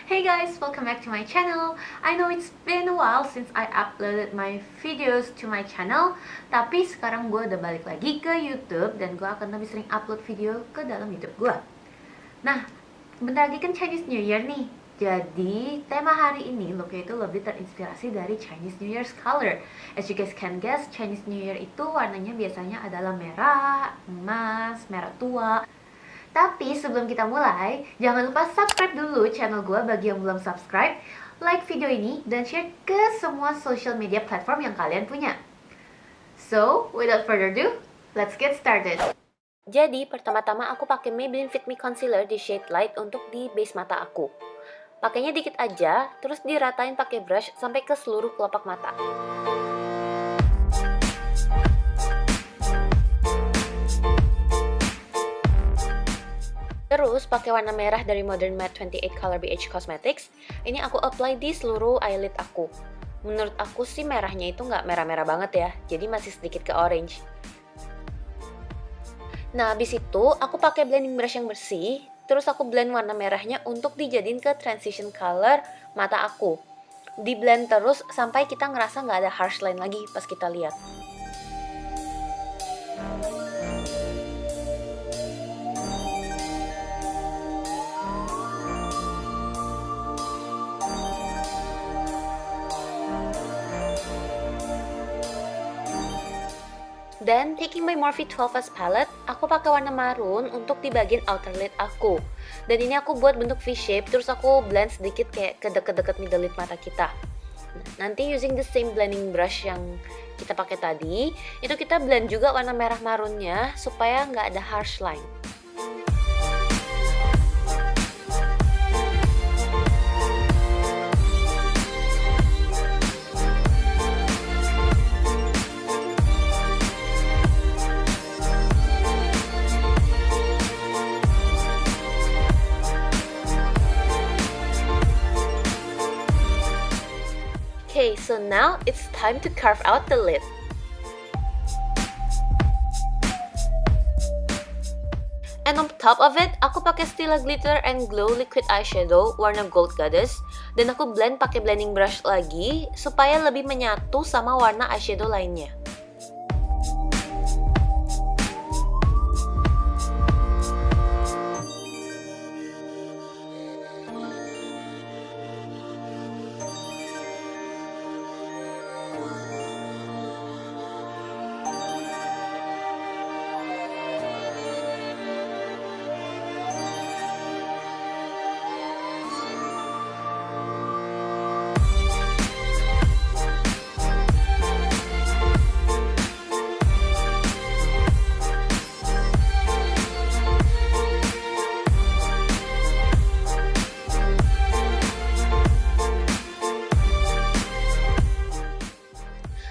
Hey guys, welcome back to my channel. I know it's been a while since I uploaded my videos to my channel, tapi sekarang gue udah balik lagi ke YouTube dan gue akan lebih sering upload video ke dalam YouTube gue. Nah, bentar lagi kan Chinese New Year nih. Jadi, tema hari ini looknya itu lebih terinspirasi dari Chinese New Year's color. As you guys can guess, Chinese New Year itu warnanya biasanya adalah merah, emas, merah tua. Tapi sebelum kita mulai, jangan lupa subscribe dulu channel gue bagi yang belum subscribe, like video ini, dan share ke semua social media platform yang kalian punya. So, without further ado, let's get started. Jadi, pertama-tama aku pakai Maybelline Fit Me Concealer di shade light untuk di base mata aku. Pakainya dikit aja, terus diratain pakai brush sampai ke seluruh kelopak mata. Terus pakai warna merah dari Modern Matte 28 Color BH Cosmetics. Ini aku apply di seluruh eyelid aku. Menurut aku sih merahnya itu nggak merah-merah banget ya, jadi masih sedikit ke orange. Nah, habis itu aku pakai blending brush yang bersih, terus aku blend warna merahnya untuk dijadiin ke transition color mata aku. Di blend terus sampai kita ngerasa nggak ada harsh line lagi pas kita lihat. Dan taking my Morphe 12S palette, aku pakai warna maroon untuk di bagian outer lid aku. Dan ini aku buat bentuk V-shape, terus aku blend sedikit kayak ke deket-deket middle lid mata kita. Nanti using the same blending brush yang kita pakai tadi, itu kita blend juga warna merah maroonnya supaya nggak ada harsh line. Okay, so now it's time to carve out the lid. And on top of it, aku pakai Stila Glitter and Glow Liquid Eyeshadow warna Gold Goddess. Dan aku blend pakai blending brush lagi supaya lebih menyatu sama warna eyeshadow lainnya.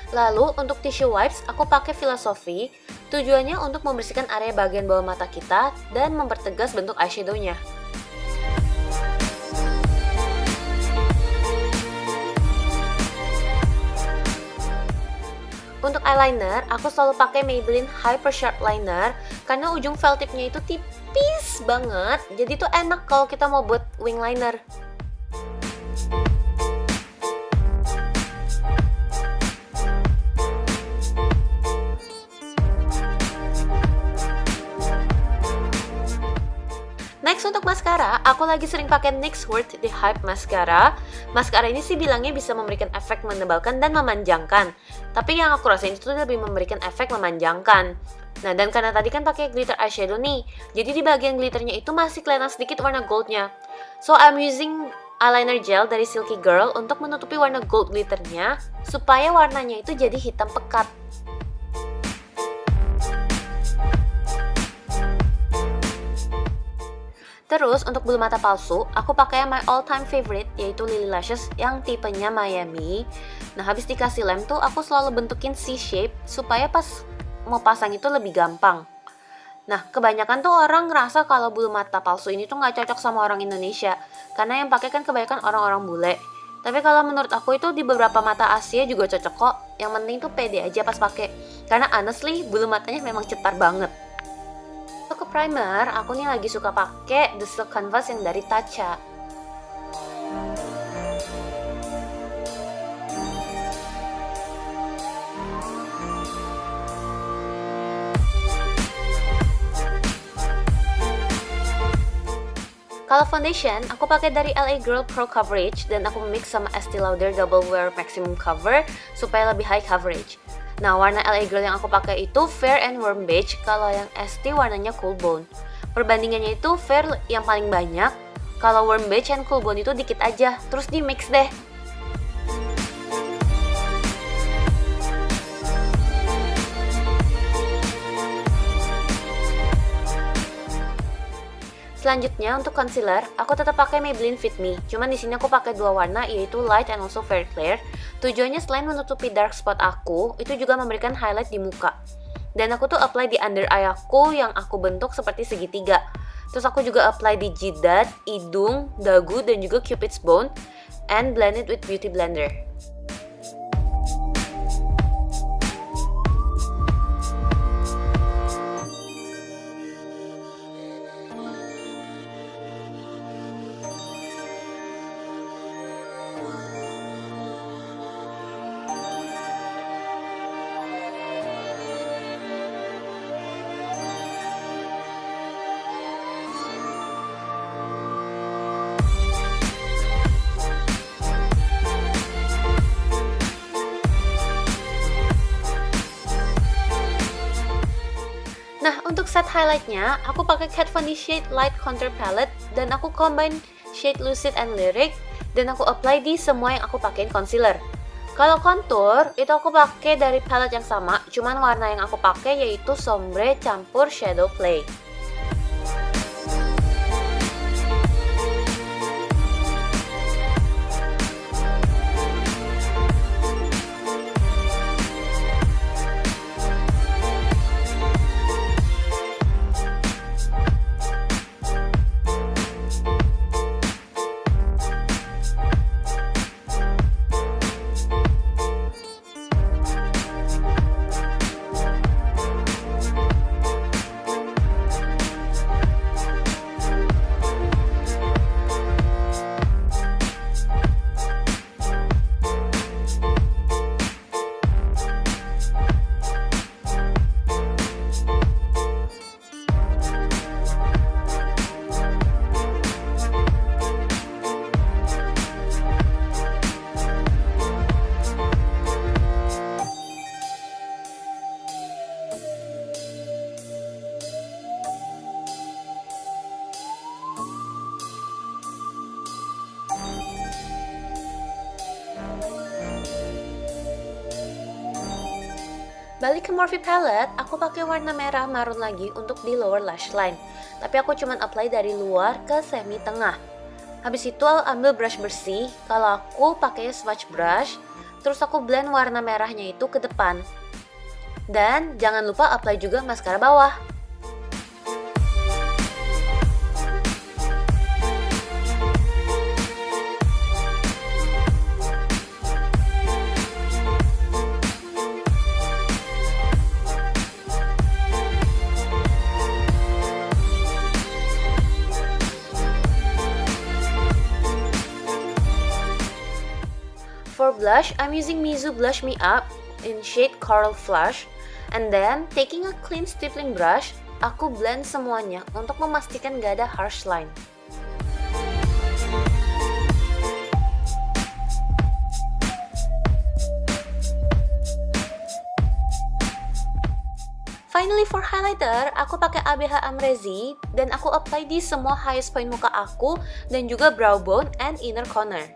Lalu untuk tissue wipes, aku pakai Philosophy. Tujuannya untuk membersihkan area bagian bawah mata kita dan mempertegas bentuk eyeshadow-nya. Untuk eyeliner, aku selalu pakai Maybelline Hyper Sharp Liner karena ujung felt tip-nya itu tipis banget, jadi tuh enak kalau kita mau buat wing liner. Next untuk maskara, aku lagi sering pakai NYX Worth The Hype Mascara. Maskara ini sih bilangnya bisa memberikan efek menebalkan dan memanjangkan. Tapi yang aku rasain itu lebih memberikan efek memanjangkan. Nah, dan karena tadi kan pakai glitter eyeshadow nih, jadi di bagian glitternya itu masih kelihatan sedikit warna goldnya. So I'm using eyeliner gel dari Silky Girl untuk menutupi warna gold glitternya, supaya warnanya itu jadi hitam pekat. Terus untuk bulu mata palsu, aku pakai my all time favorite yaitu Lily Lashes yang tipenya Miami. Nah, habis dikasih lem tuh aku selalu bentukin C-shape supaya pas mau pasang itu lebih gampang. Nah, kebanyakan tuh orang ngerasa kalau bulu mata palsu ini tuh nggak cocok sama orang Indonesia karena yang pakai kan kebanyakan orang-orang bule. Tapi kalau menurut aku itu di beberapa mata Asia juga cocok kok. Yang penting tuh pede aja pas pakai. Karena honestly bulu matanya memang cetar banget. Untuk ke primer, aku nih lagi suka pakai The Silk Canvas yang dari Tatcha. Kalau foundation, aku pakai dari LA Girl Pro Coverage dan aku mix sama Estee Lauder Double Wear Maximum Cover supaya lebih high coverage. Nah, warna LA Girl yang aku pakai itu Fair and Warm Beige, kalau yang Estee warnanya Cool Bone. Perbandingannya itu Fair yang paling banyak, kalau Warm Beige and Cool Bone itu dikit aja, terus di mix deh. Selanjutnya untuk concealer, aku tetap pakai Maybelline Fit Me. Cuman di sini aku pakai dua warna, yaitu light and also very clear. Tujuannya selain menutupi dark spot aku, itu juga memberikan highlight di muka. Dan aku tuh apply di under eye aku yang aku bentuk seperti segitiga. Terus aku juga apply di jidat, hidung, dagu, dan juga cupid's bone, and blend it with beauty blender. Nah, untuk set highlightnya, aku pakai Kat Von D Shade Light Contour Palette dan aku combine shade Lucid and Lyric dan aku apply di semua yang aku pakein concealer. Kalau contour, itu aku pakai dari palette yang sama, cuman warna yang aku pakai yaitu sombre campur shadow play. Balik ke Morphe palette, aku pakai warna merah marun lagi untuk di lower lash line. Tapi aku cuman apply dari luar ke semi tengah. Habis itu ambil brush bersih, kalau aku pakai swatch brush, terus aku blend warna merahnya itu ke depan. Dan jangan lupa apply juga maskara bawah. For blush, I'm using Mizu Blush Me Up in shade Coral Flush. And then, taking a clean stippling brush, aku blend semuanya untuk memastikan gak ada harsh line. Finally for highlighter, aku pakai ABH Amrezy dan aku apply di semua highest point muka aku dan juga brow bone and inner corner.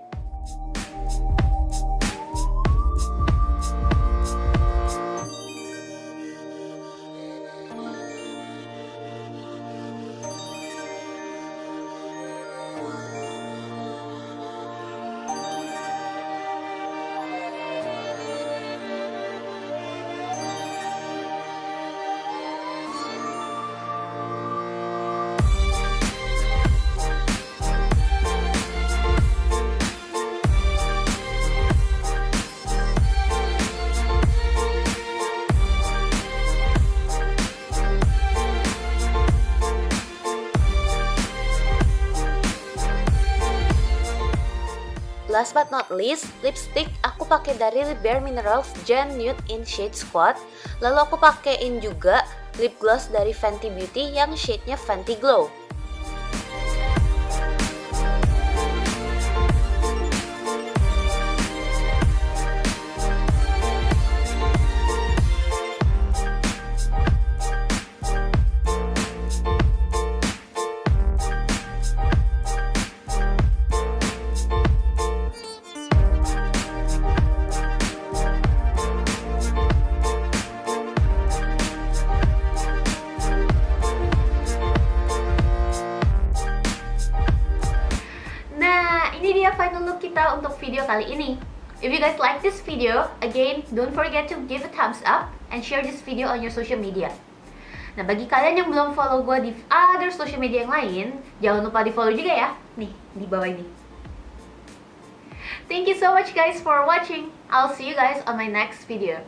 Last but not least, lipstick aku pakai dari Bare Minerals Gen Nude in shade Squat. Lalu aku pakein juga lip gloss dari Fenty Beauty yang shade-nya Fenty Glow. ini dia final look kita untuk video kali ini. If you guys like this video, again, don't forget to give a thumbs up and share this video on your social media. Nah, bagi kalian yang belum follow gue di other social media yang lain, jangan lupa di follow juga ya. Nih, di bawah ini. Thank you so much guys for watching. I'll see you guys on my next video.